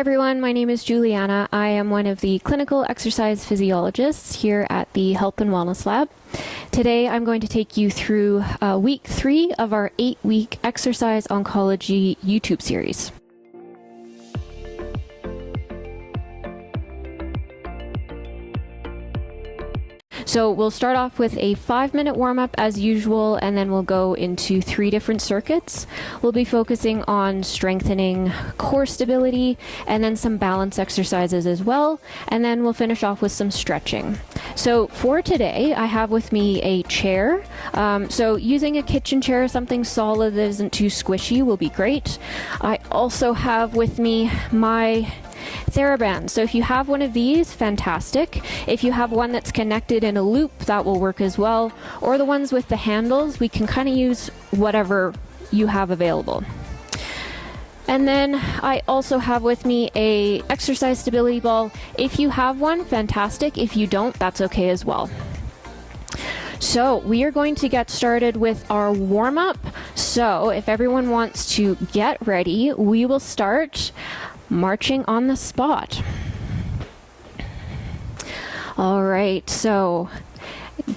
everyone, my name is Julianna. I am one of the clinical exercise physiologists here at the Health and Wellness Lab. Today I'm going to take you through week 3 of our 8-week Exercise Oncology YouTube series. So we'll start off with a 5-minute warm-up as usual, and then we'll go into 3 different circuits. We'll be focusing on strengthening core stability and then some balance exercises as well, and then we'll finish off with some stretching. So for today, I have with me a chair. So using a kitchen chair, something solid that isn't too squishy will be great. I also have with me my TheraBand. So if you have one of these, fantastic. If you have one that's connected in a loop, that will work as well. Or the ones with the handles, we can kind of use whatever you have available. And then I also have with me a exercise stability ball. If you have one, fantastic. If you don't, that's okay as well. So we are going to get started with our warm-up. So if everyone wants to get ready, we will start marching on the spot. All right, so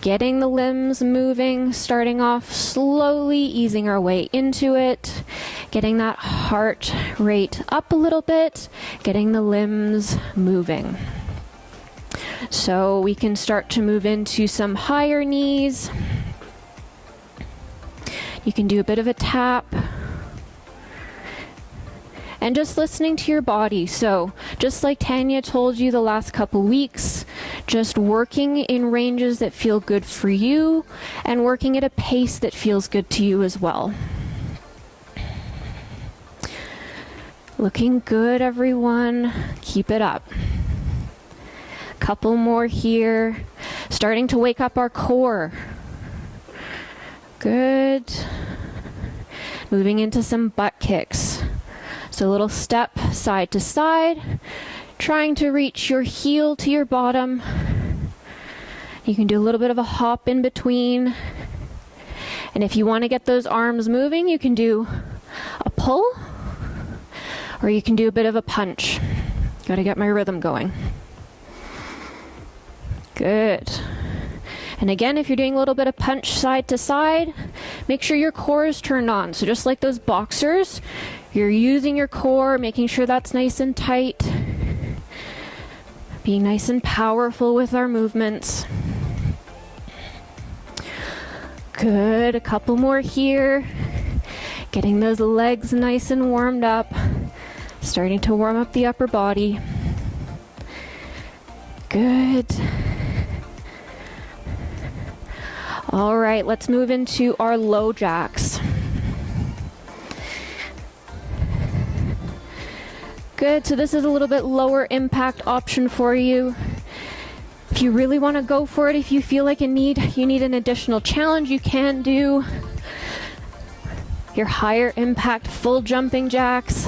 getting the limbs moving, starting off slowly, easing our way into it, getting that heart rate up a little bit, getting the limbs moving. So we can start to move into some higher knees. You can do a bit of a tap. And just listening to your body. So just like Tanya told you the last couple weeks, just working in ranges that feel good for you and working at a pace that feels good to you as well. Looking good, everyone. Keep it up. Couple more here. Starting to wake up our core. Good. Moving into some butt kicks. So a little step side to side, trying to reach your heel to your bottom. You can do a little bit of a hop in between. And if you want to get those arms moving, you can do a pull, or you can do a bit of a punch. Got to get my rhythm going. Good. And again, if you're doing a little bit of punch side to side, make sure your core is turned on. So just like those boxers, you're using your core, making sure that's nice and tight. Being nice and powerful with our movements. Good, a couple more here. Getting those legs nice and warmed up. Starting to warm up the upper body. Good. All right, let's move into our low jacks. Good, so this is a little bit lower impact option for you. If you really want to go for it, if you feel like you need an additional challenge, you can do your higher impact full jumping jacks,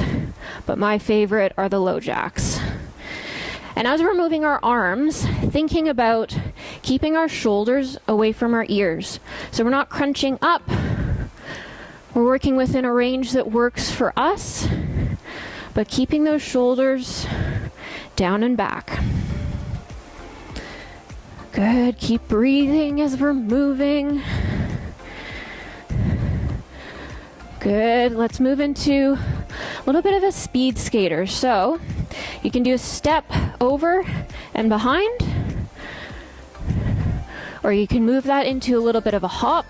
but my favorite are the low jacks. And as we're moving our arms, thinking about keeping our shoulders away from our ears. So we're not crunching up. We're working within a range that works for us, but keeping those shoulders down and back. Good, keep breathing as we're moving. Good, let's move into a little bit of a speed skater. So you can do a step over and behind, or you can move that into a little bit of a hop.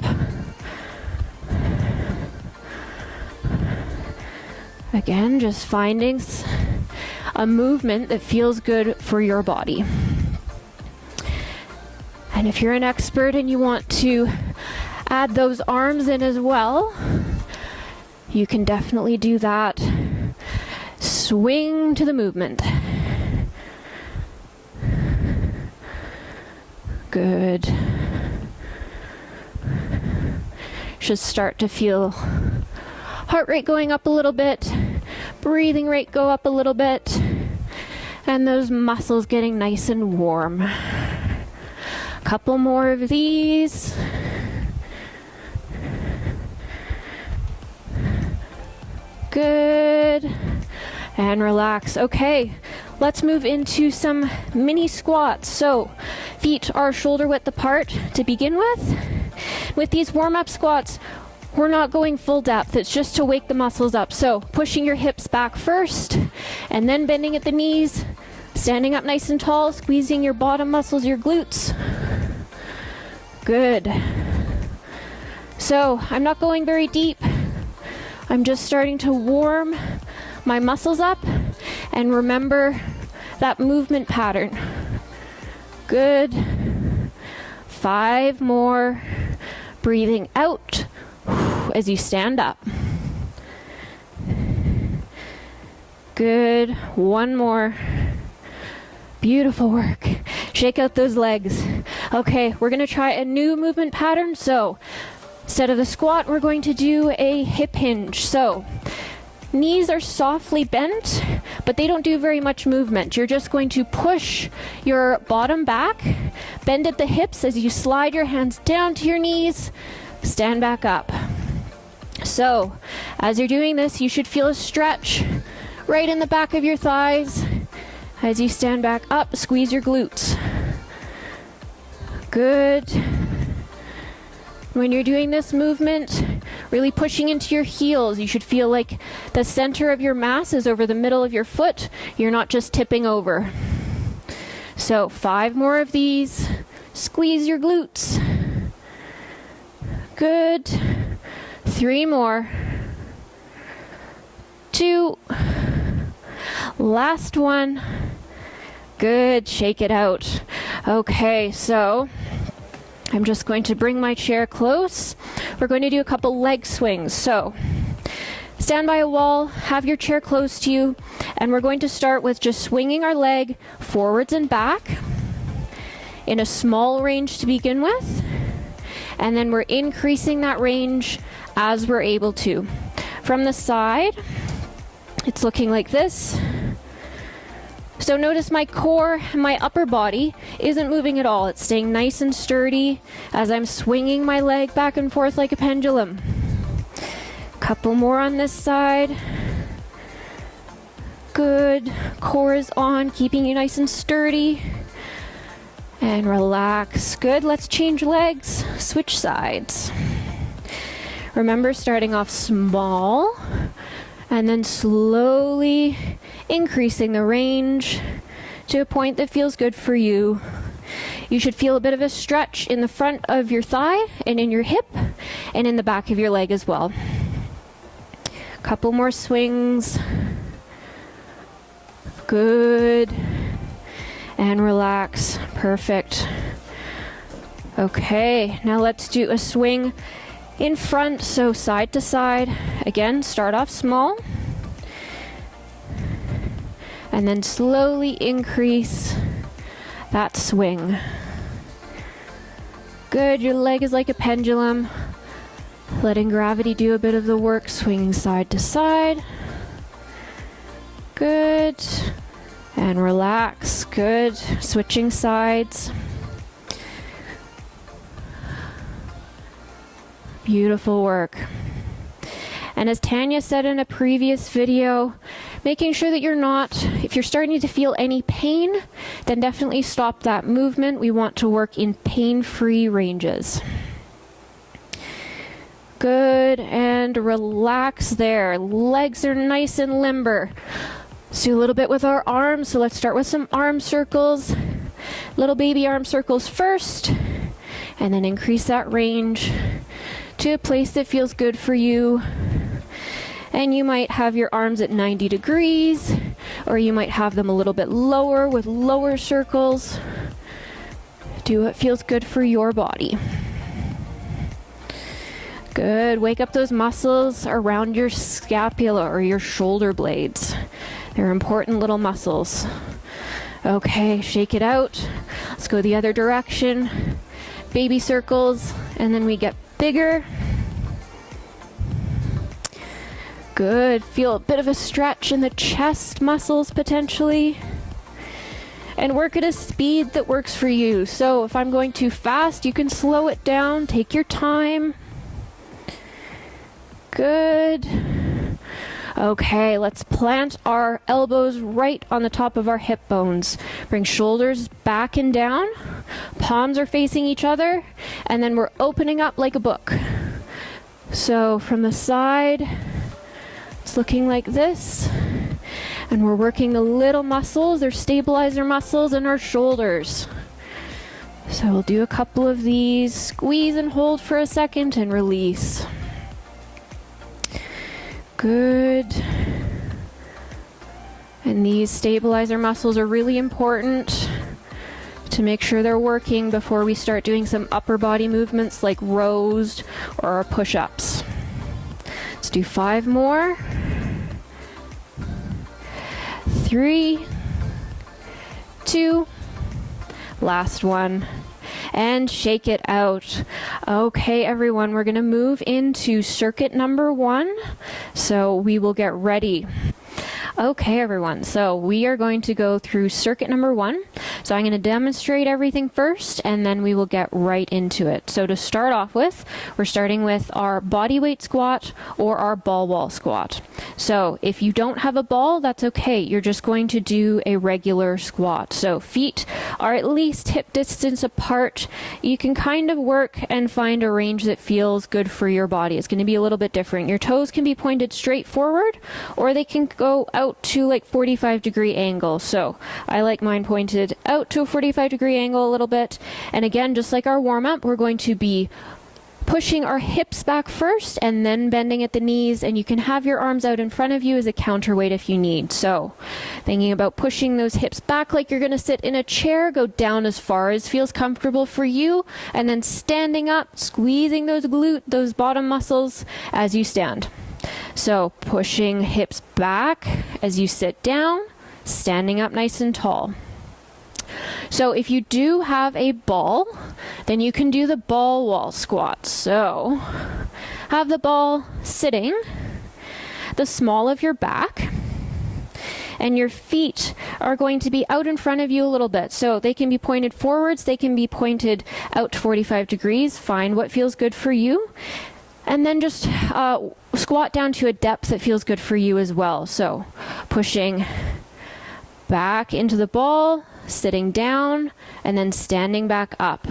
Again, just finding a movement that feels good for your body. And if you're an expert and you want to add those arms in as well, you can definitely do that. Swing to the movement. Good. Should start to feel heart rate going up a little bit, breathing rate go up a little bit, and those muscles getting nice and warm. A couple more of these. Good. and relax. Okay, let's move into some mini squats. So feet are shoulder width apart to begin with. With these warm-up squats, we're not going full depth. It's just to wake the muscles up. So pushing your hips back first and then bending at the knees, standing up nice and tall, squeezing your bottom muscles, your glutes. Good. So I'm not going very deep. I'm just starting to warm my muscles up and remember that movement pattern. Good. 5 more. Breathing out as you stand up. Good. 1 more. Beautiful work. Shake out those legs. Okay, we're going to try a new movement pattern. So instead of the squat, we're going to do a hip hinge. So knees are softly bent, but they don't do very much movement. You're just going to push your bottom back, bend at the hips as you slide your hands down to your knees, stand back up. So as you're doing this, you should feel a stretch right in the back of your thighs. As you stand back up, squeeze your glutes. Good. When you're doing this movement, really pushing into your heels, you should feel like the center of your mass is over the middle of your foot. You're not just tipping over. So 5 more of these. Squeeze your glutes. Good. 3 more. 2. Last one. Good. Shake it out. Okay, so I'm just going to bring my chair close. We're going to do a couple leg swings. So stand by a wall, have your chair close to you, and we're going to start with just swinging our leg forwards and back in a small range to begin with. And then we're increasing that range as we're able to. From the side, it's looking like this. So notice my core, my upper body isn't moving at all. It's staying nice and sturdy as I'm swinging my leg back and forth like a pendulum. Couple more on this side. Good. Core is on, keeping you nice and sturdy. And relax. Good. Let's change legs. Switch sides. Remember, starting off small and then slowly increasing the range to a point that feels good for you. You should feel a bit of a stretch in the front of your thigh and in your hip and in the back of your leg as well. Couple more swings. Good. And relax. Perfect. Okay, now let's do a swing in front, so side to side. Again, start off small. And then slowly increase that swing. Good, your leg is like a pendulum. Letting gravity do a bit of the work, swinging side to side. Good. And relax. Good. Switching sides. Beautiful work. And as Tanya said in a previous video, making sure that if you're starting to feel any pain, then definitely stop that movement. We want to work in pain-free ranges. Good, and relax there. Legs are nice and limber. Let's do a little bit with our arms. So let's start with some arm circles. Little baby arm circles first, and then increase that range to a place that feels good for you. And you might have your arms at 90 degrees, or you might have them a little bit lower with lower circles. Do what feels good for your body. Good. Wake up those muscles around your scapula or your shoulder blades. They're important little muscles. Okay, shake it out. Let's go the other direction. Baby circles, and then we get bigger. Good. Feel a bit of a stretch in the chest muscles potentially. And work at a speed that works for you. So if I'm going too fast, you can slow it down. Take your time. Good. Okay, let's plant our elbows right on the top of our hip bones. Bring shoulders back and down. Palms are facing each other. And then we're opening up like a book. So from the side, it's looking like this. And we're working the little muscles, their stabilizer muscles in our shoulders. So we'll do a couple of these. Squeeze and hold for a second and release. Good. And these stabilizer muscles are really important to make sure they're working before we start doing some upper body movements like rows or push-ups. Let's do 5 more. 3, 2, last one. And shake it out. Okay, everyone, we're going to move into circuit number 1. So we will get ready. Okay, everyone, so we are going to go through circuit number 1. So I'm going to demonstrate everything first, and then we will get right into it. So to start off with, we're starting with our body weight squat or our ball wall squat. So if you don't have a ball, that's okay. You're just going to do a regular squat. So feet are at least hip distance apart. You can kind of work and find a range that feels good for your body. It's going to be a little bit different. Your toes can be pointed straight forward, or they can go out to like 45-degree angle. So I like mine pointed out to a 45-degree angle a little bit. And again, just like our warm-up, we're going to be pushing our hips back first and then bending at the knees, and you can have your arms out in front of you as a counterweight if you need. So thinking about pushing those hips back like you're going to sit in a chair, go down as far as feels comfortable for you, and then standing up, squeezing those bottom muscles as you stand. So pushing hips back as you sit down, standing up nice and tall. So if you do have a ball, then you can do the ball wall squat. So have the ball sitting the small of your back, and your feet are going to be out in front of you a little bit. So they can be pointed forwards, they can be pointed out to 45 degrees. Find what feels good for you. And then just squat down to a depth that feels good for you as well. So pushing back into the ball, sitting down, and then standing back up.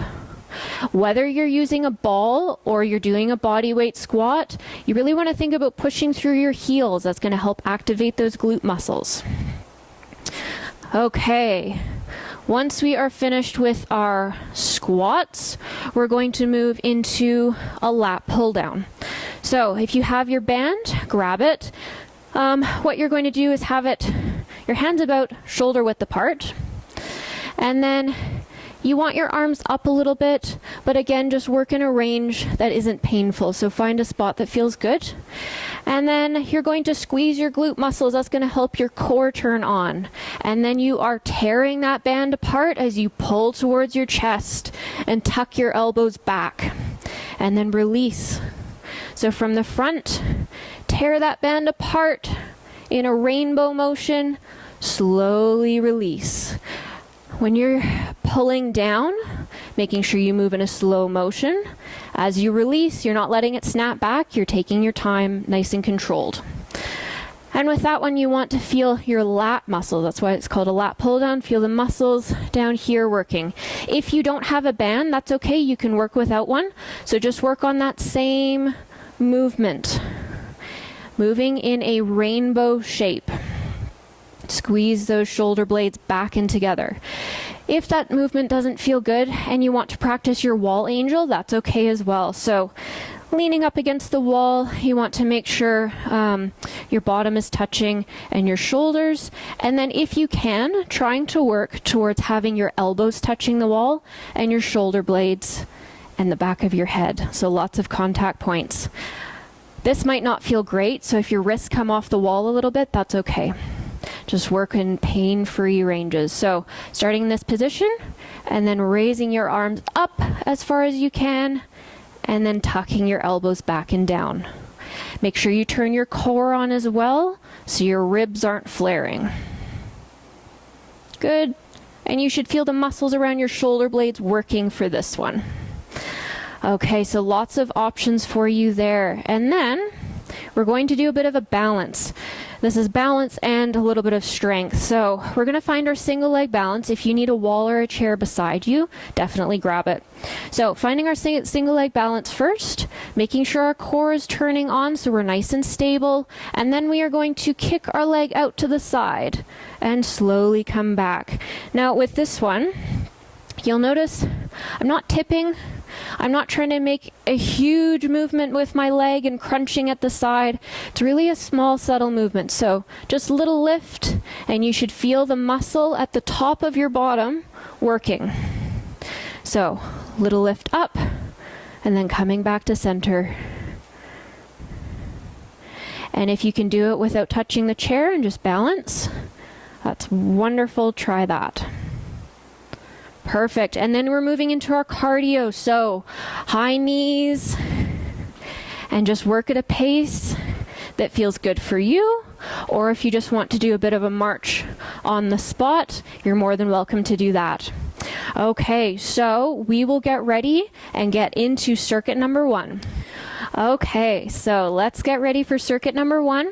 Whether you're using a ball or you're doing a body weight squat, you really want to think about pushing through your heels. That's going to help activate those glute muscles. Okay. Once we are finished with our squats, we're going to move into a lat pull down. So if you have your band, grab it. What you're going to do is have your hands about shoulder width apart. And then you want your arms up a little bit, but again, just work in a range that isn't painful. So find a spot that feels good. And then you're going to squeeze your glute muscles. That's going to help your core turn on. And then you are tearing that band apart as you pull towards your chest and tuck your elbows back. And then release. So from the front, tear that band apart in a rainbow motion. Slowly release. When you're pulling down, making sure you move in a slow motion. As you release, you're not letting it snap back. You're taking your time, nice and controlled. And with that one, you want to feel your lat muscle. That's why it's called a lat pull down. Feel the muscles down here working. If you don't have a band, that's okay. You can work without one. So just work on that same movement. Moving in a rainbow shape. Squeeze those shoulder blades back and together. If that movement doesn't feel good and you want to practice your wall angel, that's okay as well. So leaning up against the wall, you want to make sure your bottom is touching and your shoulders. And then if you can, trying to work towards having your elbows touching the wall and your shoulder blades and the back of your head. So lots of contact points. This might not feel great, so if your wrists come off the wall a little bit, that's okay. Just work in pain-free ranges. So starting in this position and then raising your arms up as far as you can and then tucking your elbows back and down. Make sure you turn your core on as well so your ribs aren't flaring. Good. And you should feel the muscles around your shoulder blades working for this one. Okay, so lots of options for you there. And then we're going to do a bit of a balance. This is balance and a little bit of strength. So we're going to find our single leg balance. If you need a wall or a chair beside you, definitely grab it. So finding our single leg balance first, making sure our core is turning on so we're nice and stable, and then we are going to kick our leg out to the side and slowly come back. Now with this one, you'll notice I'm not tipping. I'm not trying to make a huge movement with my leg and crunching at the side. It's really a small, subtle movement. So just a little lift, and you should feel the muscle at the top of your bottom working. So little lift up, and then coming back to center. And if you can do it without touching the chair and just balance, that's wonderful. Try that. Perfect. And then we're moving into our cardio. So high knees, and just work at a pace that feels good for you. Or if you just want to do a bit of a march on the spot, you're more than welcome to do that. Okay, so we will get ready and get into circuit number 1. Okay, so let's get ready for circuit number 1.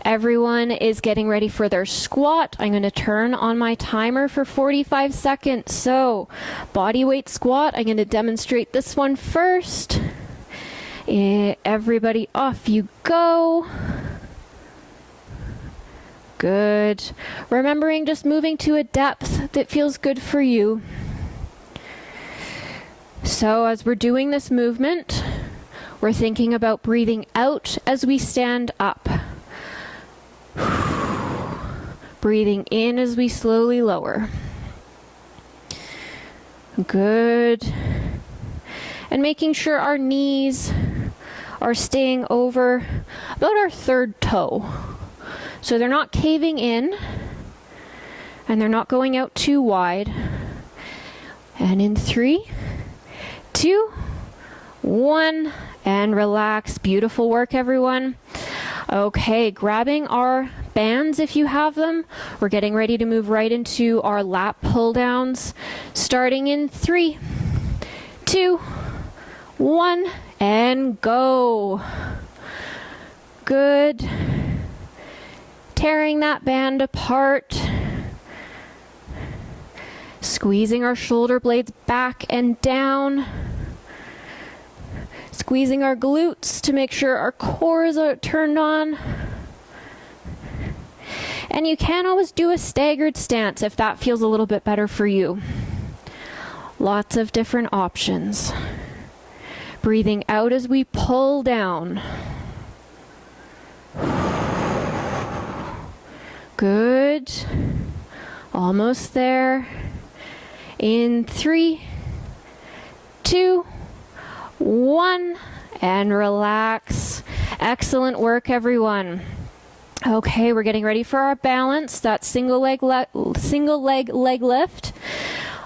Everyone is getting ready for their squat. I'm going to turn on my timer for 45 seconds. So, body weight squat. I'm going to demonstrate this one first. Everybody, off you go. Good. Remembering just moving to a depth that feels good for you. So, as we're doing this movement, we're thinking about breathing out as we stand up. Breathing in as we slowly lower. Good. And making sure our knees are staying over about our third toe. So they're not caving in, and they're not going out too wide. And in 3, 2, 1, and relax. Beautiful work, everyone. Okay, grabbing our bands if you have them. We're getting ready to move right into our lat pull downs. Starting in 3, 2, 1, and go. Good. Tearing that band apart. Squeezing our shoulder blades back and down. Squeezing our glutes to make sure our cores are turned on. And you can always do a staggered stance if that feels a little bit better for you. Lots of different options. Breathing out as we pull down. Good. Almost there. In 3, 2, 1, and relax. Excellent work, everyone. Okay, we're getting ready for our balance. That single leg leg lift.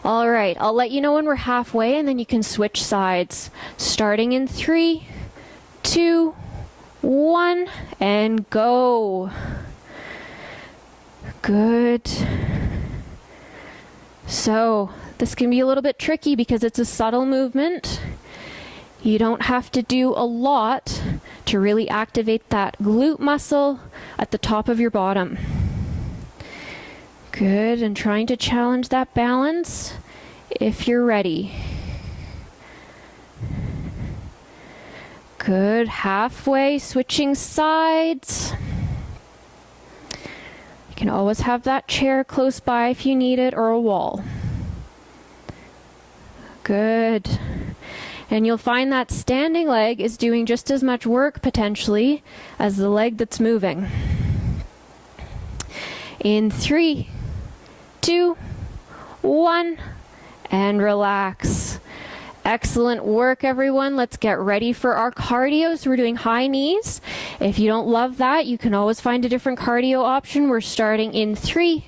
All right, I'll let you know when we're halfway, and then you can switch sides. Starting in 3, 2, 1, and go. Good. So this can be a little bit tricky because it's a subtle movement. You don't have to do a lot to really activate that glute muscle at the top of your bottom. Good, and trying to challenge that balance if you're ready. Good, halfway, switching sides. You can always have that chair close by if you need it, or a wall. Good. And you'll find that standing leg is doing just as much work potentially as the leg that's moving. In 3, 2, 1, and relax. Excellent work, everyone. Let's get ready for our cardio. So we're doing high knees. If you don't love that, you can always find a different cardio option. We're starting in 3,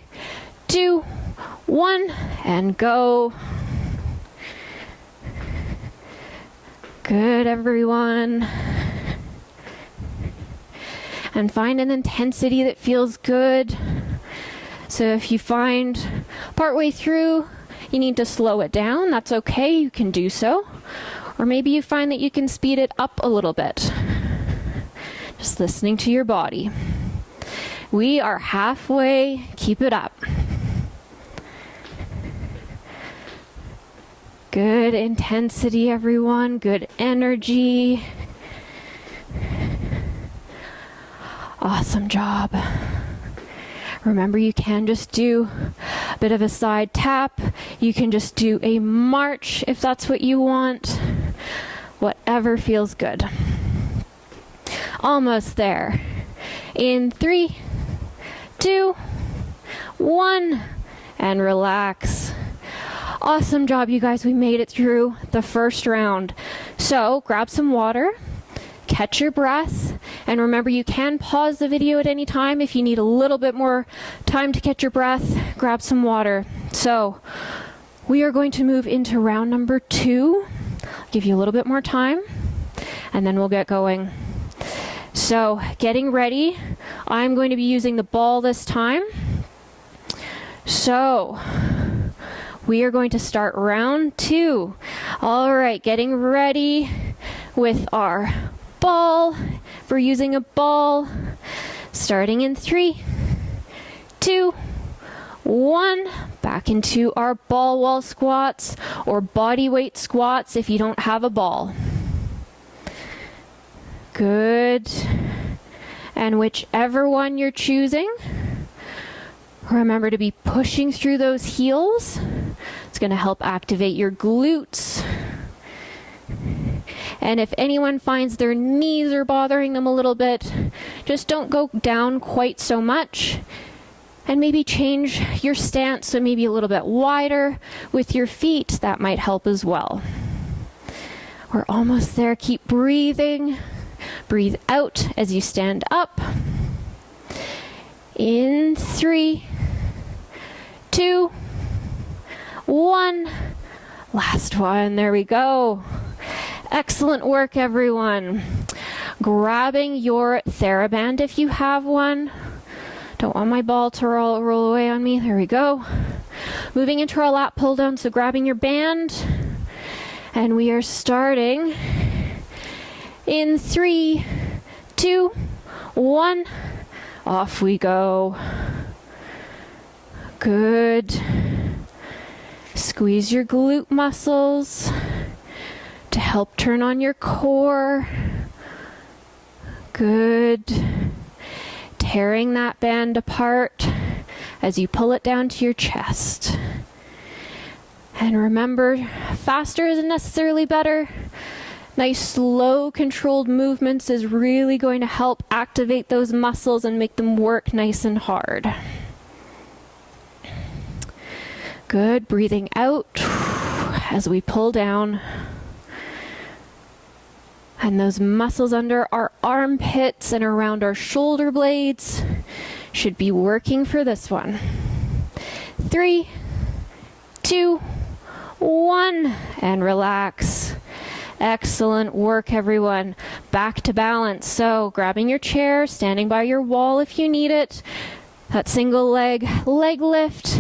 2, 1, and go. Good, everyone. And find an intensity that feels good. So if you find partway through you need to slow it down, that's okay, you can do so. Or maybe you find that you can speed it up a little bit. Just listening to your body. We are halfway. Keep it up. Good intensity, everyone. Good energy. Awesome job. Remember, you can just do a bit of a side tap. You can just do a march if that's what you want. Whatever feels good. Almost there. In 3, 2, 1, and relax. Awesome job, you guys. We made it through the first round. So grab some water, catch your breath, and remember, you can pause the video at any time if you need a little bit more time to catch your breath. Grab some water. So we are going to move into round number 2. I'll give you a little bit more time, and then we'll get going. So getting ready. I'm going to be using the ball this time. So we are going to start round 2. All right, getting ready with our ball. We're using a ball. Starting in 3, 2, 1. Back into our ball wall squats or body weight squats if you don't have a ball. Good. And whichever one you're choosing, remember to be pushing through those heels. It's going to help activate your glutes. And if anyone finds their knees are bothering them a little bit, just don't go down quite so much. And maybe change your stance so maybe a little bit wider with your feet. That might help as well. We're almost there. Keep breathing. Breathe out as you stand up. In 3, 2, 1. Last one. There we go. Excellent work, everyone. Grabbing your TheraBand if you have one. Don't want my ball to roll away on me. There we go. Moving into our lat pull down, so grabbing your band. And we are starting in 3, 2, 1. Off we go. Good. Squeeze your glute muscles to help turn on your core. Good. Tearing that band apart as you pull it down to your chest. And remember, faster isn't necessarily better. Nice, slow, controlled movements is really going to help activate those muscles and make them work nice and hard. Good. Breathing out as we pull down. And those muscles under our armpits and around our shoulder blades should be working for this one. 3, 2, 1, and relax. Excellent work, everyone. Back to balance. So grabbing your chair, standing by your wall if you need it. That single leg lift.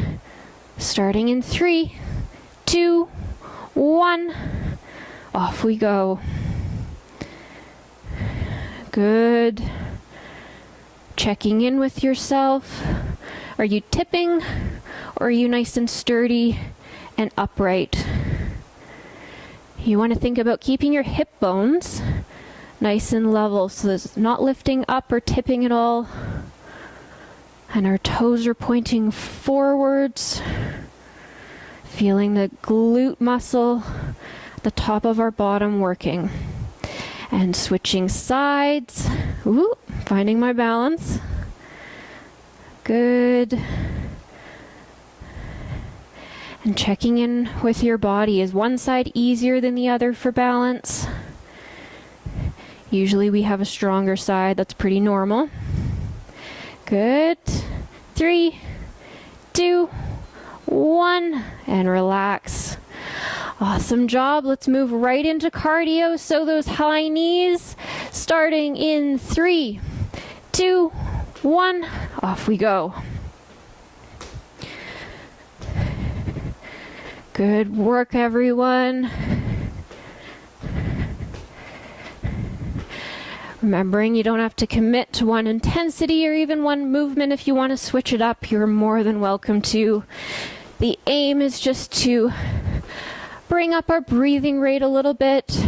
Starting in 3, 2, 1. Off we go. Good. Checking in with yourself. Are you tipping or are you nice and sturdy and upright? You want to think about keeping your hip bones nice and level so it's not lifting up or tipping at all. And our toes are pointing forwards. Feeling the glute muscle at the top of our bottom working. And switching sides. Ooh, finding my balance. Good. And checking in with your body. Is one side easier than the other for balance? Usually we have a stronger side. That's pretty normal. Good. 3, 2, 1. And relax. Awesome job. Let's move right into cardio. So those high knees, starting in 3, 2, 1. Off we go. Good work, everyone. Remembering you don't have to commit to one intensity or even one movement. If you want to switch it up, you're more than welcome to. The aim is just to bring up our breathing rate a little bit,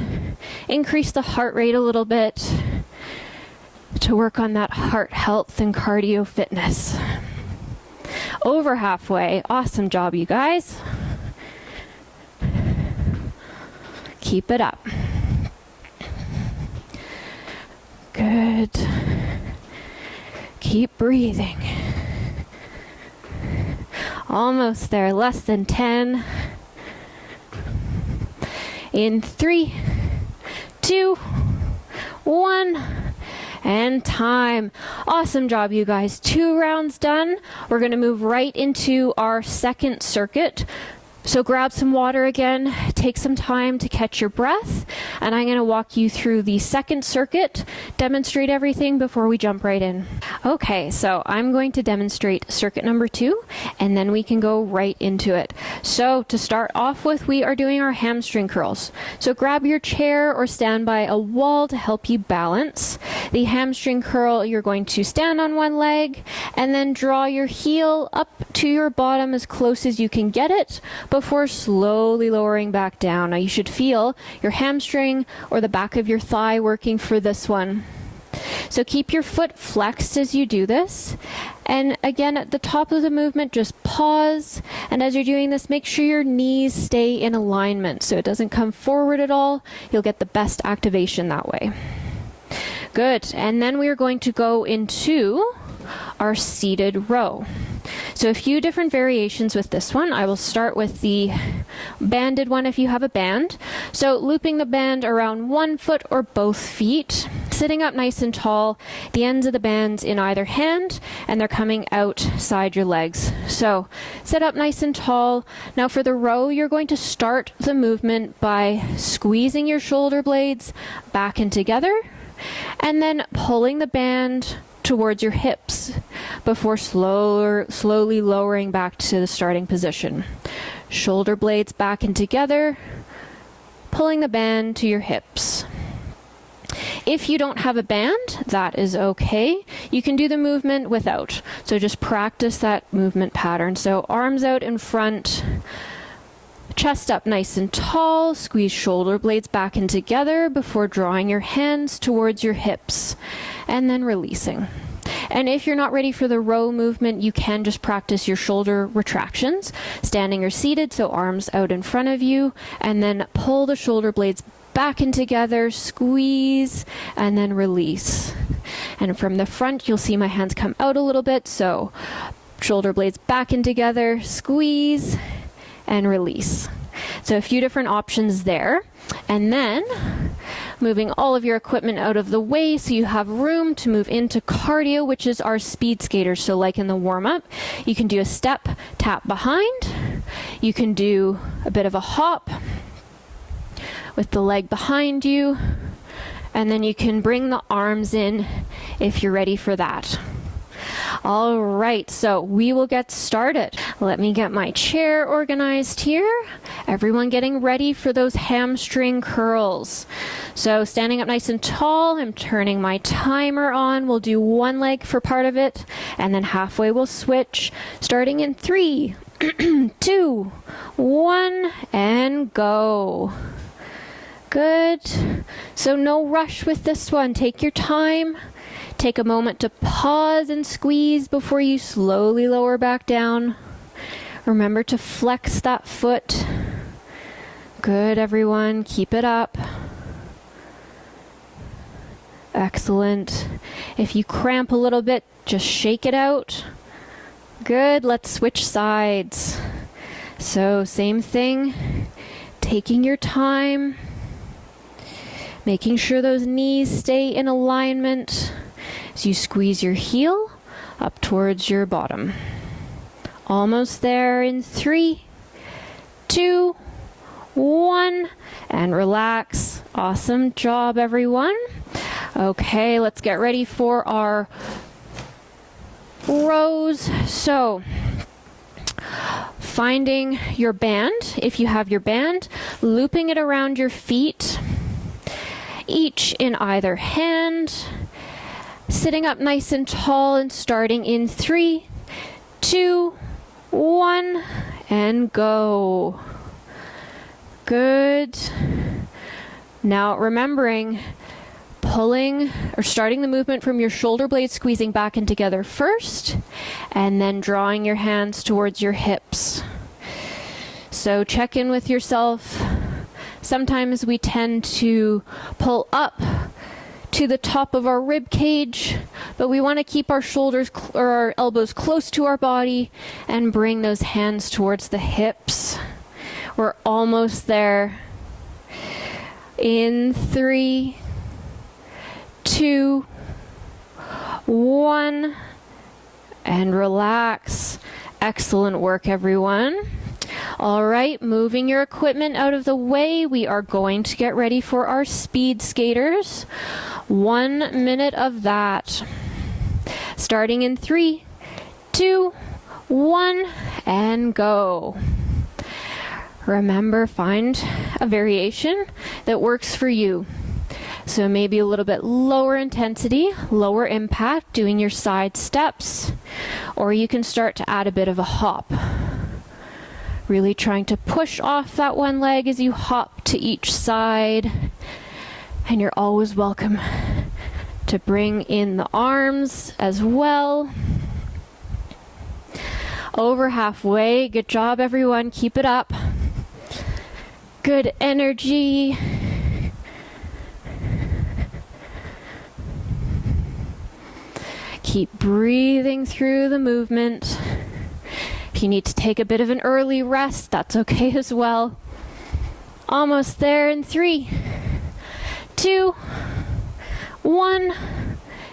increase the heart rate a little bit, to work on that heart health and cardio fitness. Over halfway. Awesome job, you guys. Keep it up. Good. Keep breathing. Almost there. Less than 10. In 3, 2, 1. And time. Awesome job, you guys. 2 rounds done. We're going to move right into our second circuit. So grab some water again, take some time to catch your breath, and I'm going to walk you through the second circuit, demonstrate everything before we jump right in. Okay, so I'm going to demonstrate circuit number 2, and then we can go right into it. So to start off with, we are doing our hamstring curls. So grab your chair or stand by a wall to help you balance. The hamstring curl, you're going to stand on one leg, and then draw your heel up to your bottom as close as you can get it, before slowly lowering back down. Now you should feel your hamstring or the back of your thigh working for this one. So keep your foot flexed as you do this. And again, at the top of the movement, just pause. And as you're doing this, make sure your knees stay in alignment so it doesn't come forward at all. You'll get the best activation that way. Good. And then we are going to go into our seated row. So a few different variations with this one. I will start with the banded one if you have a band. So looping the band around one foot or both feet, sitting up nice and tall, the ends of the bands in either hand, and they're coming outside your legs. So sit up nice and tall. Now for the row, you're going to start the movement by squeezing your shoulder blades back and together, and then pulling the band towards your hips before slowly lowering back to the starting position. Shoulder blades back and together, pulling the band to your hips. If you don't have a band, that is okay. You can do the movement without. So just practice that movement pattern. So arms out in front, chest up nice and tall, squeeze shoulder blades back and together before drawing your hands towards your hips and then releasing. And if you're not ready for the row movement, you can just practice your shoulder retractions, standing or seated, so arms out in front of you, and then pull the shoulder blades back and together, squeeze, and then release. And from the front, you'll see my hands come out a little bit, so shoulder blades back and together, squeeze, and release. So a few different options there. And then moving all of your equipment out of the way so you have room to move into cardio, which is our speed skaters. So like in the warm-up, you can do a step, tap behind. You can do a bit of a hop with the leg behind you. And then you can bring the arms in if you're ready for that. All right, so we will get started. Let me get my chair organized here. Everyone getting ready for those hamstring curls. So standing up nice and tall, I'm turning my timer on. We'll do one leg for part of it, and then halfway we'll switch, starting in 3, 2, 1, and go. Good. So no rush with this one. Take your time. Take a moment to pause and squeeze before you slowly lower back down. Remember to flex that foot. Good, everyone. Keep it up. Excellent. If you cramp a little bit, just shake it out. Good. Let's switch sides. So same thing. Taking your time. Making sure those knees stay in alignment. So you squeeze your heel up towards your bottom. Almost there in 3, 2, 1, and relax. Awesome job, everyone. Okay, let's get ready for our rows. So finding your band, if you have your band, looping it around your feet. each in either hand. Sitting up nice and tall and starting in 3, 2, 1, and go. Good. Now remembering, pulling or starting the movement from your shoulder blades, squeezing back and together first, and then drawing your hands towards your hips. So check in with yourself. Sometimes we tend to pull up to the top of our rib cage, but we want to keep our shoulders or our elbows close to our body and bring those hands towards the hips. We're almost there. In 3, 2, 1, and relax. Excellent work, everyone. All right, moving your equipment out of the way, we are going to get ready for our speed skaters. 1 minute of that. Starting in 3, 2, 1, and go. Remember, find a variation that works for you. So maybe a little bit lower intensity, lower impact, doing your side steps, or you can start to add a bit of a hop. Really trying to push off that one leg as you hop to each side. And you're always welcome to bring in the arms as well. Over halfway. Good job, everyone. Keep it up. Good energy. Keep breathing through the movement. If you need to take a bit of an early rest, that's okay as well. Almost there in 3, 2, 1,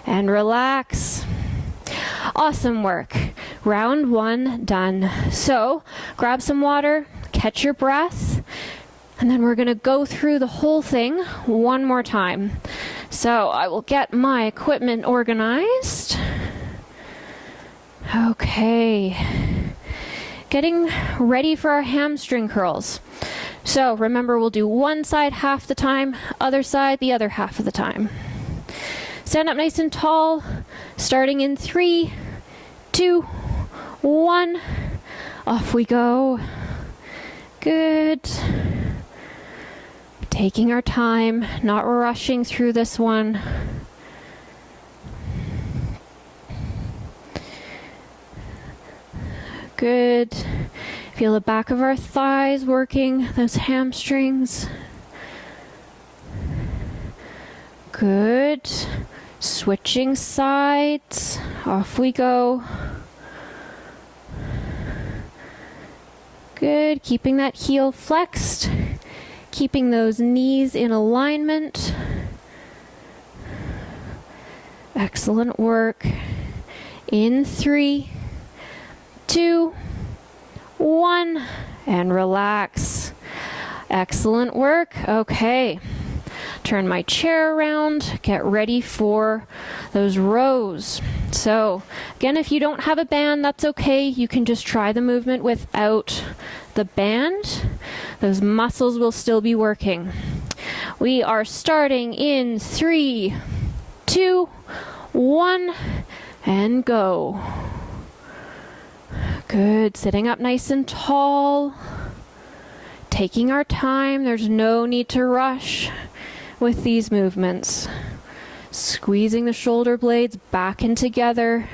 and relax. Awesome work. Round 1 done. So grab some water, catch your breath, and then we're going to go through the whole thing one more time. So I will get my equipment organized. Okay. Getting ready for our hamstring curls. So remember, we'll do one side half the time, other side the other half of the time. Stand up nice and tall, starting in 3, 2, 1. Off we go. Good. Taking our time, not rushing through this one. Good. Feel the back of our thighs working, those hamstrings. Good. Switching sides. Off we go. Good. Keeping that heel flexed. Keeping those knees in alignment. Excellent work. In 3, 2, 1, and relax. Excellent work. Okay. Turn my chair around. Get ready for those rows. So, again, if you don't have a band, that's okay. You can just try the movement without the band. Those muscles will still be working. We are starting in 3, 2, 1, and go. Good. Sitting up nice and tall. Taking our time. There's no need to rush with these movements. Squeezing the shoulder blades back and together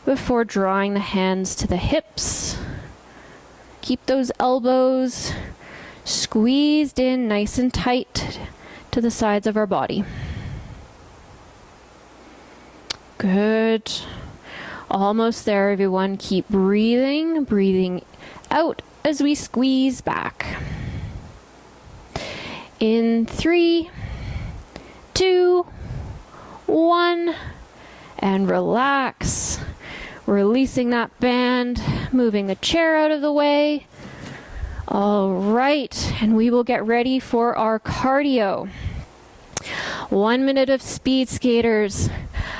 before drawing the hands to the hips. Keep those elbows squeezed in nice and tight to the sides of our body. Good. Almost there, everyone. Keep breathing, breathing out as we squeeze back. In 3, 2, 1, and relax. Releasing that band, moving the chair out of the way. All right, and we will get ready for our cardio. 1 minute of speed skaters,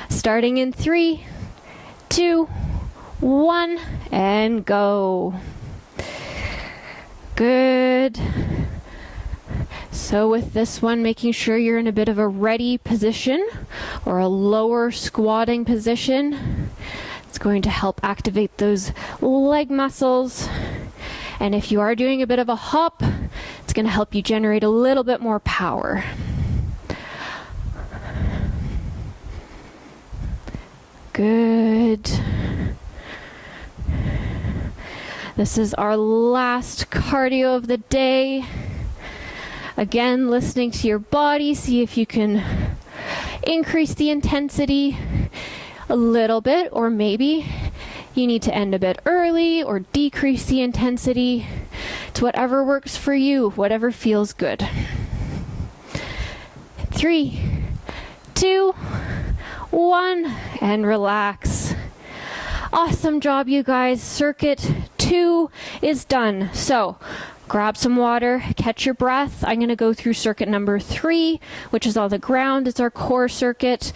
starting in 3, 2, 1, and go. Good. So with this one, making sure you're in a bit of a ready position or a lower squatting position. It's going to help activate those leg muscles. And if you are doing a bit of a hop, it's going to help you generate a little bit more power. Good. This is our last cardio of the day. Again, listening to your body, see if you can increase the intensity a little bit, or maybe you need to end a bit early or decrease the intensity. It's whatever works for you, whatever feels good. 3, 2, 1, and relax. Awesome job, you guys. Circuit 2 is done. So grab some water, catch your breath. I'm going to go through circuit number 3, which is on the ground. It's our core circuit.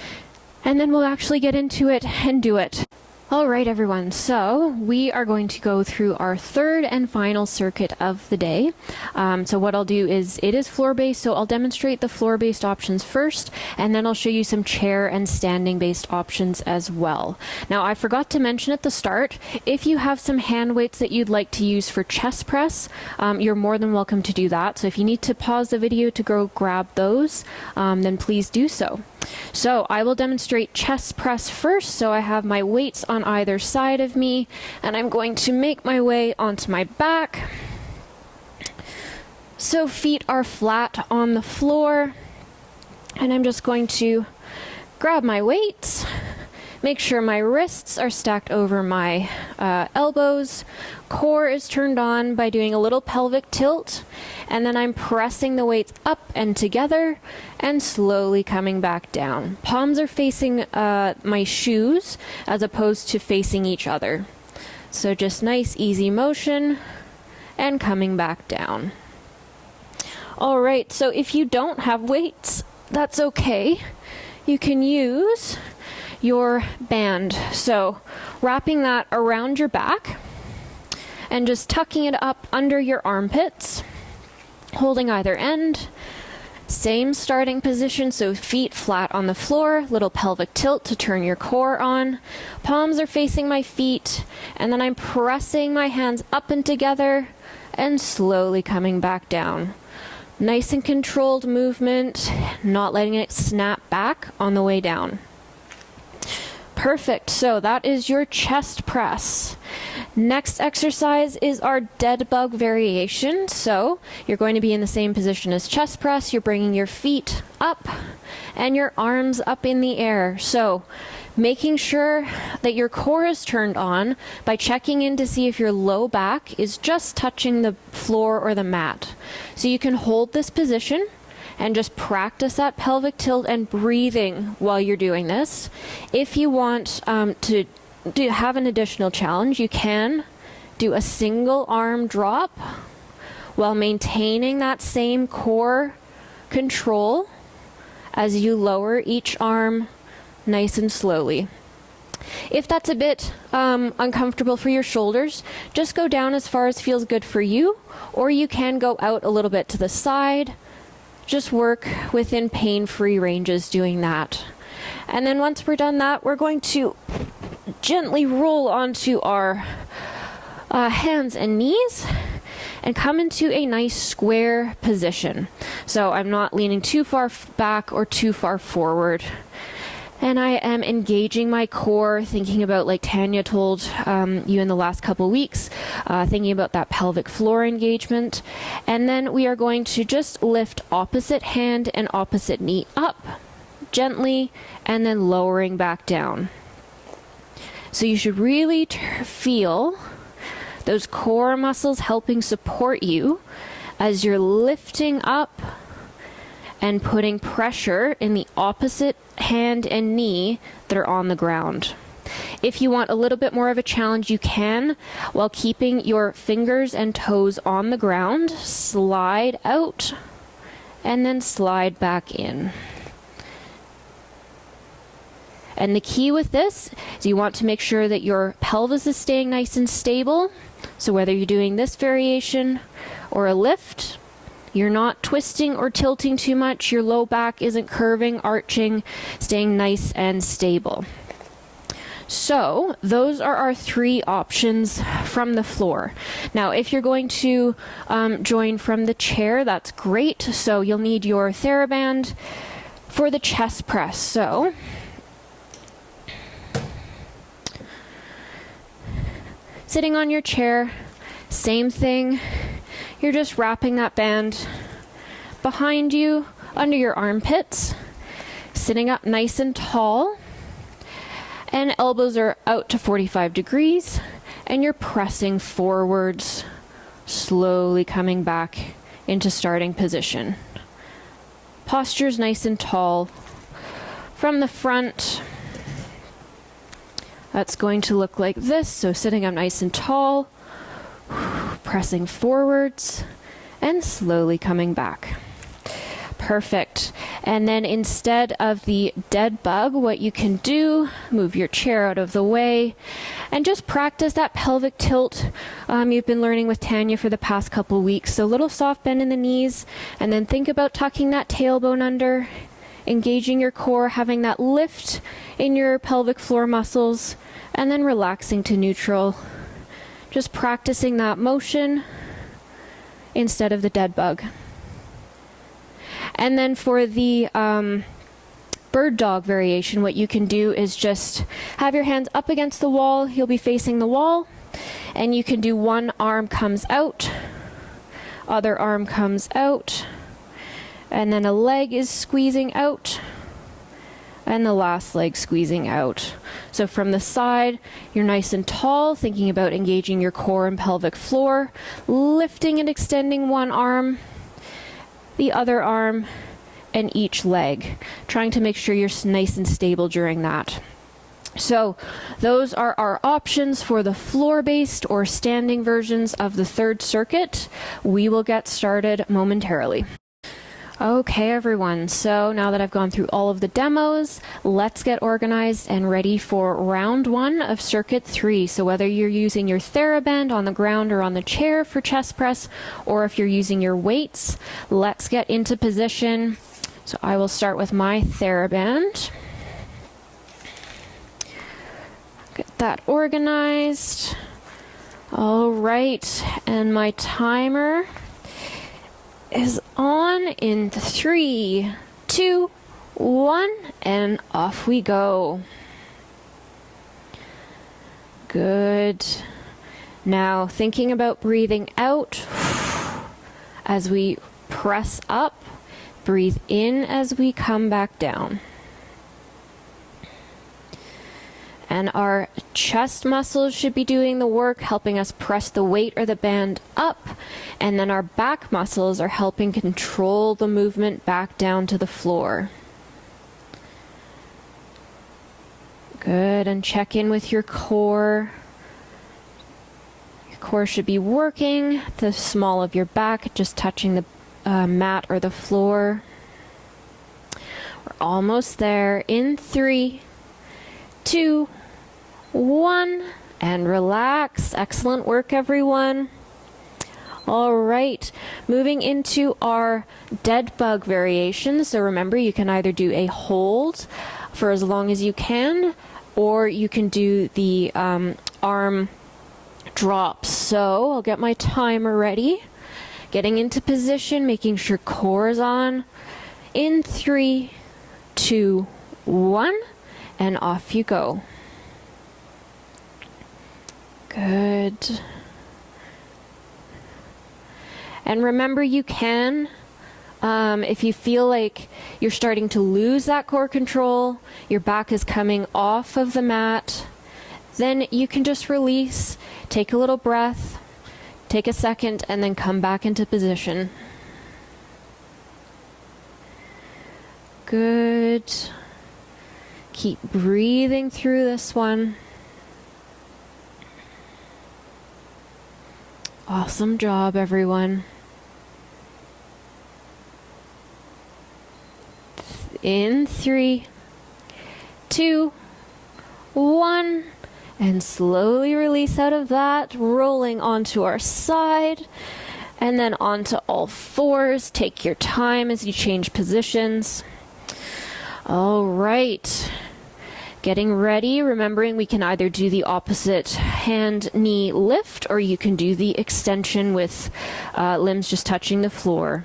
And then we'll actually get into it and do it. All right, everyone. So we are going to go through our third and final circuit of the day. So what I'll do is, it is floor-based, so I'll demonstrate the floor-based options first, and then I'll show you some chair and standing-based options as well. Now, I forgot to mention at the start, if you have some hand weights that you'd like to use for chest press, you're more than welcome to do that. So if you need to pause the video to go grab those, then please do so. So I will demonstrate chest press first. So I have my weights on either side of me, and I'm going to make my way onto my back. So feet are flat on the floor, and I'm just going to grab my weights, make sure my wrists are stacked over my elbows, core is turned on by doing a little pelvic tilt, and then I'm pressing the weights up and together and slowly coming back down. Palms are facing my shoes as opposed to facing each other. So just nice, easy motion and coming back down. All right, so if you don't have weights, that's okay. You can use your band. So wrapping that around your back and just tucking it up under your armpits, holding either end. Same starting position, so feet flat on the floor, little pelvic tilt to turn your core on. Palms are facing my feet, and then I'm pressing my hands up and together and slowly coming back down. Nice and controlled movement, not letting it snap back on the way down. Perfect. So that is your chest press. Next exercise is our dead bug variation. So you're going to be in the same position as chest press. You're bringing your feet up and your arms up in the air. So making sure that your core is turned on by checking in to see if your low back is just touching the floor or the mat. So you can hold this position and just practice that pelvic tilt and breathing while you're doing this. If you want to have an additional challenge, you can do a single arm drop while maintaining that same core control as you lower each arm nice and slowly. If that's a bit uncomfortable for your shoulders, just go down as far as feels good for you, or you can go out a little bit to the side. Just work within pain-free ranges doing that. And then once we're done that, we're going to gently roll onto our hands and knees and come into a nice square position. So I'm not leaning too far back or too far forward. And I am engaging my core, thinking about, like Tanya told you in the last couple weeks, thinking about that pelvic floor engagement. And then we are going to just lift opposite hand and opposite knee up gently and then lowering back down. So you should really feel those core muscles helping support you as you're lifting up and putting pressure in the opposite hand and knee that are on the ground. If you want a little bit more of a challenge, you can, while keeping your fingers and toes on the ground, slide out and then slide back in. And the key with this is you want to make sure that your pelvis is staying nice and stable. So whether you're doing this variation or a lift, You're not twisting or tilting too much. Your low back isn't curving, arching, staying nice and stable. So those are our 3 options from the floor. Now, if you're going to join from the chair, that's great. So you'll need your TheraBand for the chest press. So sitting on your chair, same thing. You're just wrapping that band behind you, under your armpits, sitting up nice and tall, and elbows are out to 45 degrees, and you're pressing forwards, slowly coming back into starting position. Posture's nice and tall. From the front, that's going to look like this. So sitting up nice and tall, pressing forwards, and slowly coming back. Perfect. And then instead of the dead bug, what you can do, move your chair out of the way and just practice that pelvic tilt you've been learning with Tanya for the past couple weeks. So a little soft bend in the knees, and then think about tucking that tailbone under, engaging your core, having that lift in your pelvic floor muscles, and then relaxing to neutral. Just practicing that motion instead of the dead bug. And then for the bird dog variation, what you can do is just have your hands up against the wall. You'll be facing the wall, and you can do one arm comes out, other arm comes out, and then a leg is squeezing out, and the last leg squeezing out. So from the side, you're nice and tall, thinking about engaging your core and pelvic floor, lifting and extending one arm, the other arm, and each leg, trying to make sure you're nice and stable during that. So those are our options for the floor-based or standing versions of the third circuit. We will get started momentarily. Okay, everyone, so now that I've gone through all of the demos, let's get organized and ready for round 1 of circuit 3. So whether you're using your TheraBand on the ground or on the chair for chest press, or if you're using your weights, let's get into position. So I will start with my TheraBand. Get that organized. All right, and my timer is on in 3, 2, 1, and off we go. Good. Now thinking about breathing out as we press up, breathe in as we come back down. And our chest muscles should be doing the work, helping us press the weight or the band up. And then our back muscles are helping control the movement back down to the floor. Good, and check in with your core. Your core should be working, the small of your back just touching the mat or the floor. We're almost there. In 3, 2, 1, and relax. Excellent work, everyone. All right, moving into our dead bug variation. So remember, you can either do a hold for as long as you can, or you can do the arm drops. So I'll get my timer ready, getting into position, making sure core is on. In 3, 2, 1, and off you go. Good. And remember, you can, if you feel like you're starting to lose that core control, your back is coming off of the mat, then you can just release, take a little breath, take a second, and then come back into position. Good. Keep breathing through this one. Awesome job, everyone. In 3, 2, 1, and slowly release out of that, rolling onto our side. And then onto all fours. Take your time as you change positions. All right. Getting ready, remembering we can either do the opposite hand knee lift, or you can do the extension with limbs just touching the floor.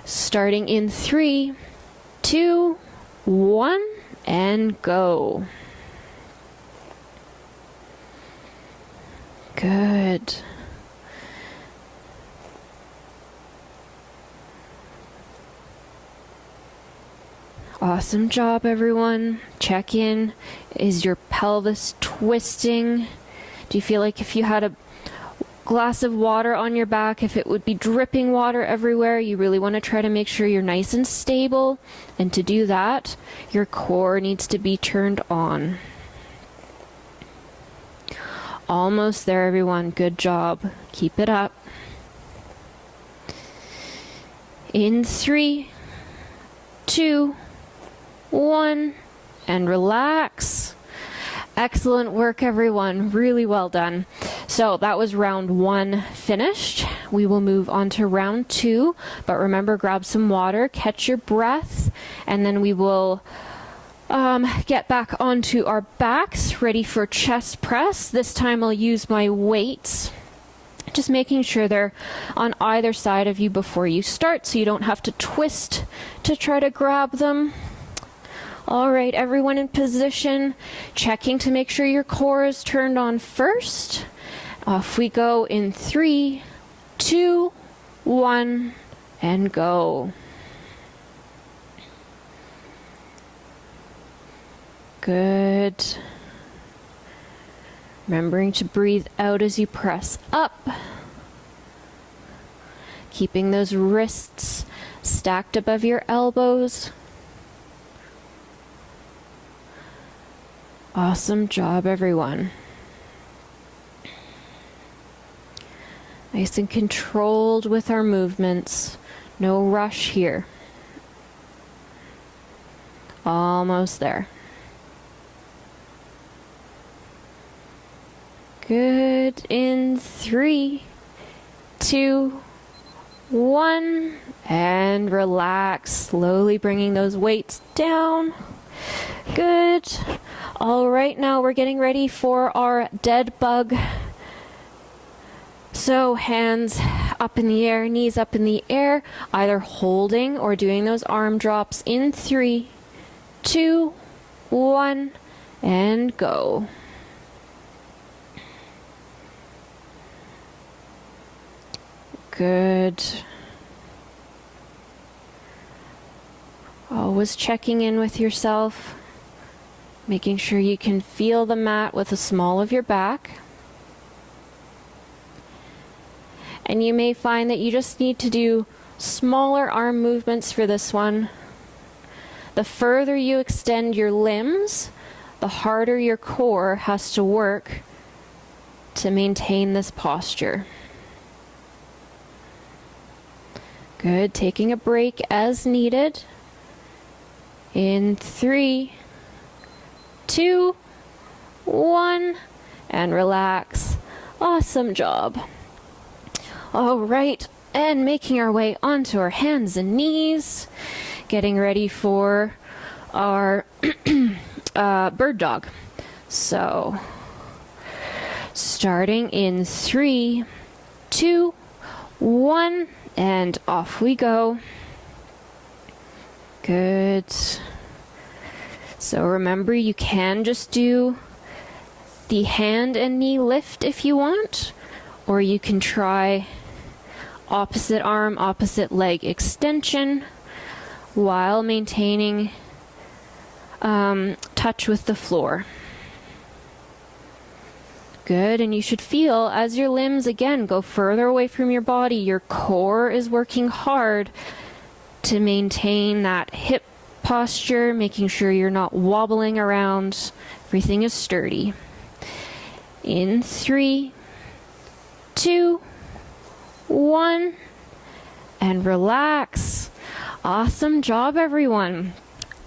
Starting in 3, 2, 1, and go. Good. Awesome job, everyone. Check in. Is your pelvis twisting? Do you feel like if you had a glass of water on your back, if it would be dripping water everywhere? You really want to try to make sure you're nice and stable. And to do that, your core needs to be turned on. Almost there, everyone. Good job. Keep it up. In 3, 2, 1, and relax. Excellent work, everyone. Really well done. So that was round 1 finished. We will move on to round 2, but remember, grab some water, catch your breath, and then we will get back onto our backs, ready for chest press. This time I'll use my weights, just making sure they're on either side of you before you start, so you don't have to twist to try to grab them. All right, everyone in position, checking to make sure your core is turned on first. Off we go in 3, 2, 1, and go. Good. Remembering to breathe out as you press up. Keeping those wrists stacked above your elbows. Awesome job, everyone. Nice and controlled with our movements. No rush here. Almost there. Good. In 3, 2, 1, and relax. Slowly bringing those weights down. Good. All right, now we're getting ready for our dead bug. So hands up in the air, knees up in the air, either holding or doing those arm drops in 3, 2, 1, and go. Good. Always checking in with yourself, making sure you can feel the mat with the small of your back. And you may find that you just need to do smaller arm movements for this one. The further you extend your limbs, the harder your core has to work to maintain this posture. Good. Taking a break as needed. In 3, 2, 1, and relax. Awesome job. All right, and making our way onto our hands and knees, getting ready for our bird dog. So, starting in 3, 2, 1, and off we go. Good. So remember, you can just do the hand and knee lift if you want, or you can try opposite arm, opposite leg extension while maintaining touch with the floor. Good, and you should feel as your limbs again go further away from your body, your core is working hard to maintain that hip posture, making sure you're not wobbling around. Everything is sturdy. In 3, 2, 1, and relax. Awesome job, everyone.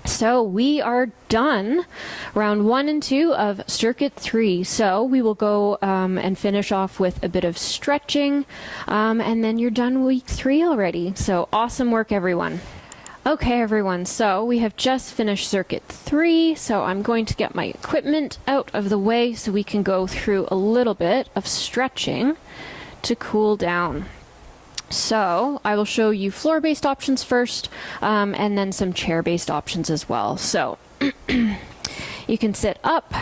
So we are done round 1 and 2 of circuit 3. So we will go and finish off with a bit of stretching, and then you're done week 3 already. So awesome work, everyone. Okay, everyone, so we have just finished circuit 3, so I'm going to get my equipment out of the way so we can go through a little bit of stretching to cool down. So I will show you floor-based options first, and then some chair-based options as well. So you can sit up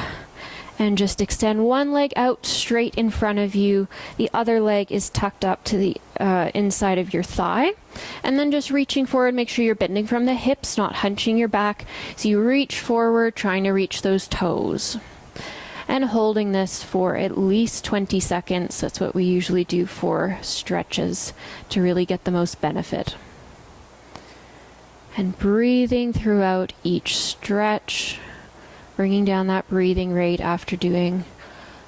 and just extend one leg out straight in front of you. The other leg is tucked up to the inside of your thigh. And then just reaching forward, make sure you're bending from the hips, not hunching your back. So you reach forward, trying to reach those toes. And holding this for at least 20 seconds. That's what we usually do for stretches to really get the most benefit. And breathing throughout each stretch, bringing down that breathing rate after doing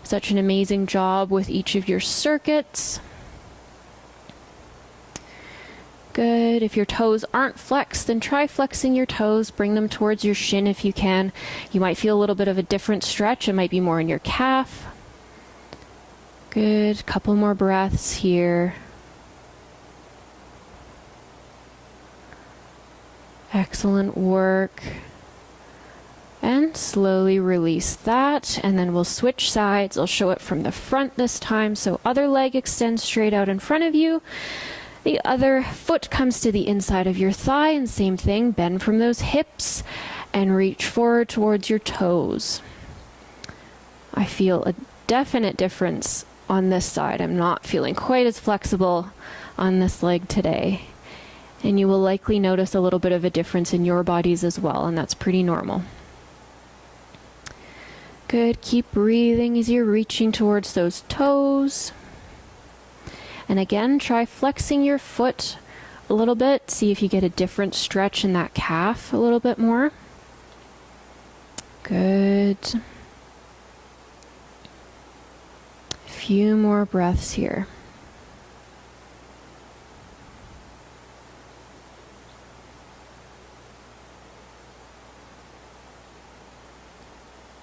such an amazing job with each of your circuits. Good. If your toes aren't flexed, then try flexing your toes. Bring them towards your shin if you can. You might feel a little bit of a different stretch. It might be more in your calf. Good. Couple more breaths here. Excellent work. And slowly release that. And then we'll switch sides. I'll show it from the front this time. So other leg extends straight out in front of you. The other foot comes to the inside of your thigh, and same thing, bend from those hips and reach forward towards your toes. I feel a definite difference on this side. I'm not feeling quite as flexible on this leg today. And you will likely notice a little bit of a difference in your bodies as well, and that's pretty normal. Good. Keep breathing as you're reaching towards those toes. And again, try flexing your foot a little bit. See if you get a different stretch in that calf a little bit more. Good. A few more breaths here.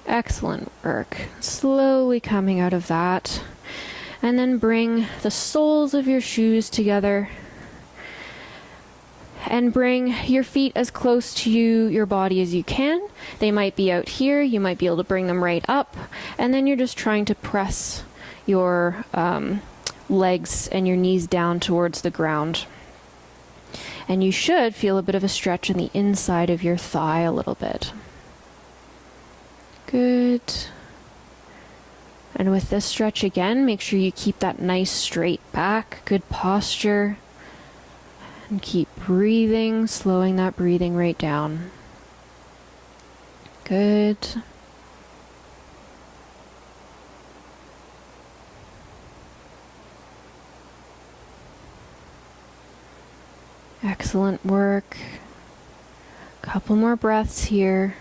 Excellent work. Slowly coming out of that. And then bring the soles of your shoes together. And bring your feet as close to your body as you can. They might be out here. You might be able to bring them right up. And then you're just trying to press your legs and your knees down towards the ground. And you should feel a bit of a stretch in the inside of your thigh a little bit. Good. And with this stretch again, make sure you keep that nice straight back, good posture. And keep breathing, slowing that breathing rate down. Good. Excellent work. Couple more breaths here.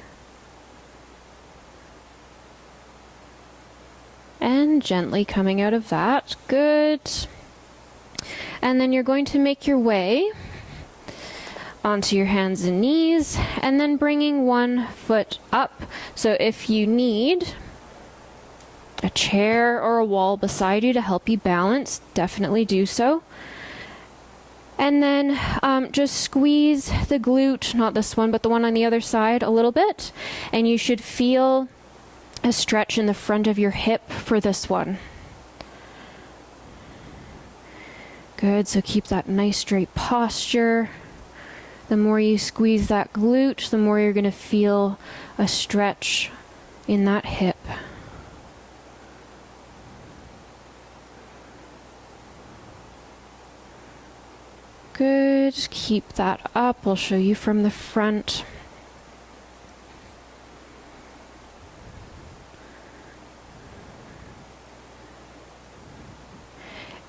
And gently coming out of that. Good. And then you're going to make your way onto your hands and knees, and then bringing one foot up. So if you need a chair or a wall beside you to help you balance, definitely do so. And then just squeeze the glute, not this one, but the one on the other side a little bit. And you should feel a stretch in the front of your hip for this one. Good, so keep that nice straight posture. The more you squeeze that glute, the more you're going to feel a stretch in that hip. Good, keep that up. I'll show you from the front.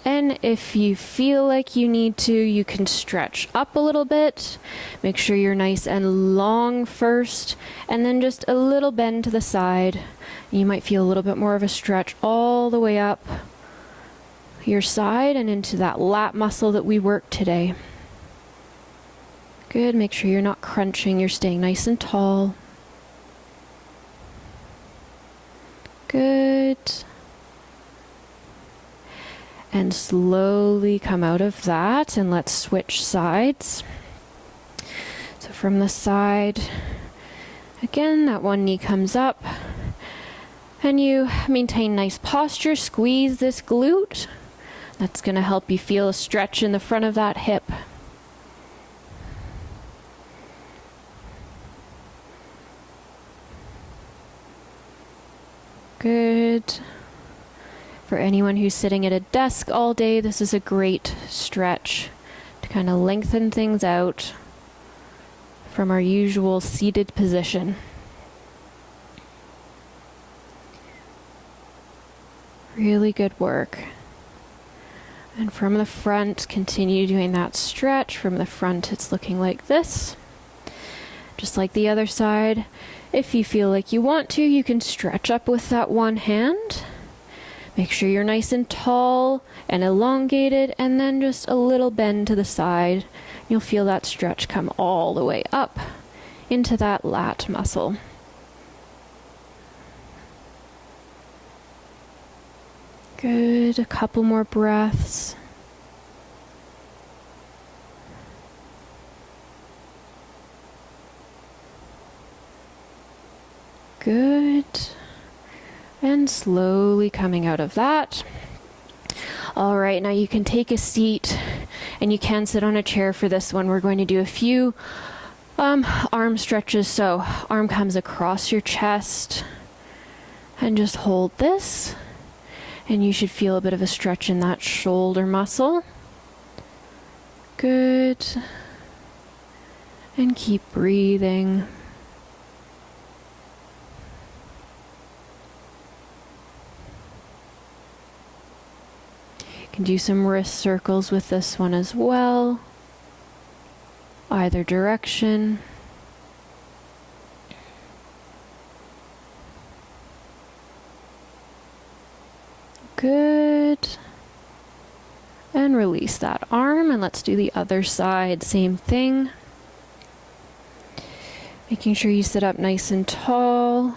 And if you feel like you need to, you can stretch up a little bit. Make sure you're nice and long first, and then just a little bend to the side. You might feel a little bit more of a stretch all the way up your side and into that lat muscle that we worked today. Good. Make sure you're not crunching. You're staying nice and tall. Good. And slowly come out of that, and let's switch sides. So from the side, again, that one knee comes up, and you maintain nice posture. Squeeze this glute. That's going to help you feel a stretch in the front of that hip. Good. For anyone who's sitting at a desk all day, this is a great stretch to kind of lengthen things out from our usual seated position. Really good work. And from the front, continue doing that stretch. From the front, it's looking like this. Just like the other side. If you feel like you want to, you can stretch up with that one hand. Make sure you're nice and tall and elongated, and then just a little bend to the side. You'll feel that stretch come all the way up into that lat muscle. Good. A couple more breaths. Good. And slowly coming out of that. All right, now you can take a seat, and you can sit on a chair for this one. We're going to do a few arm stretches. So arm comes across your chest, and just hold this. And you should feel a bit of a stretch in that shoulder muscle. Good. And keep breathing. You can do some wrist circles with this one as well. Either direction. Good. And release that arm, and let's do the other side. Same thing. Making sure you sit up nice and tall,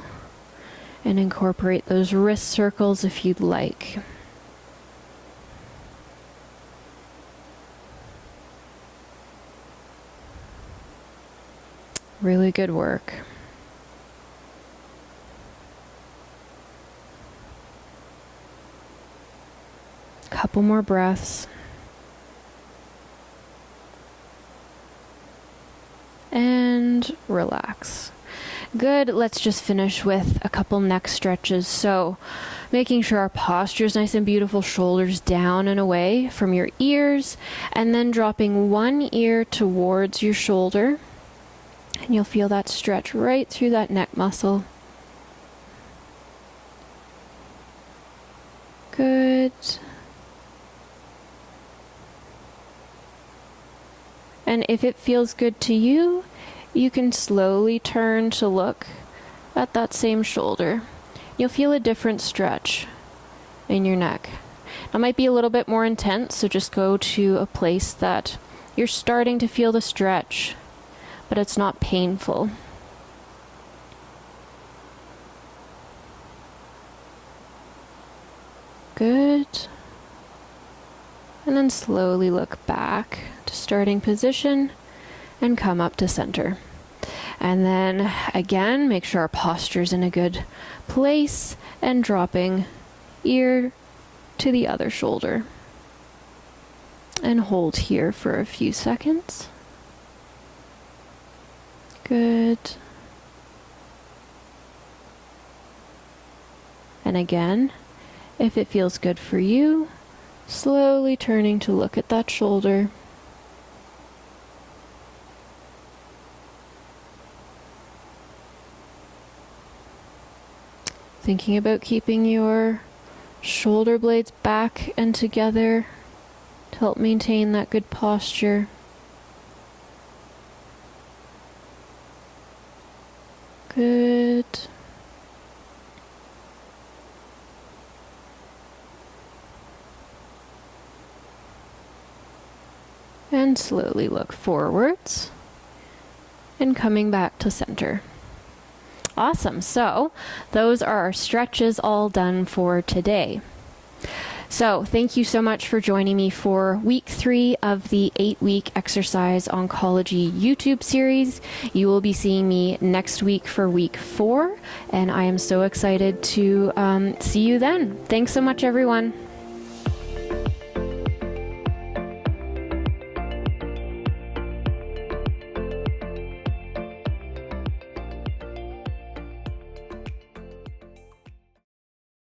and incorporate those wrist circles if you'd like. Really good work. Couple more breaths. And relax. Good. Let's just finish with a couple neck stretches. So making sure our posture is nice and beautiful, shoulders down and away from your ears, and then dropping one ear towards your shoulder. And you'll feel that stretch right through that neck muscle. Good. And if it feels good to you, you can slowly turn to look at that same shoulder. You'll feel a different stretch in your neck. It might be a little bit more intense, so just go to a place that you're starting to feel the stretch, but it's not painful. Good. And then slowly look back to starting position and come up to center. And then again, make sure our posture's in a good place, and dropping ear to the other shoulder. And hold here for a few seconds. Good. And again, if it feels good for you, slowly turning to look at that shoulder. Thinking about keeping your shoulder blades back and together to help maintain that good posture. Good. And slowly look forwards. and coming back to center. Awesome. So those are our stretches all done for today. So thank you so much for joining me for week 3 of the 8-week Exercise Oncology YouTube series. You will be seeing me next week for week 4, and I am so excited to see you then. Thanks so much, everyone.